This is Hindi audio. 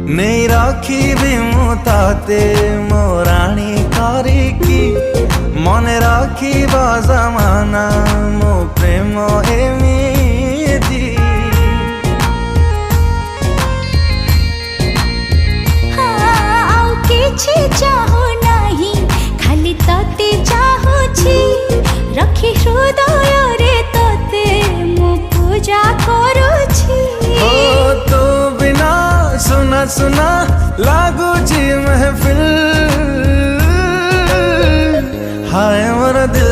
नहीं राखी भी मुताते मोराणी कारिकी मने राखी बाजामाना मो प्रेम एमिदी हाँ किछि चाहो नाही खाली तते चाहुछि रखी हृदय रे तते मु पूजा करूछि ओ तो बिना सुना सुना लागू जी महफिल हाय मोर दिल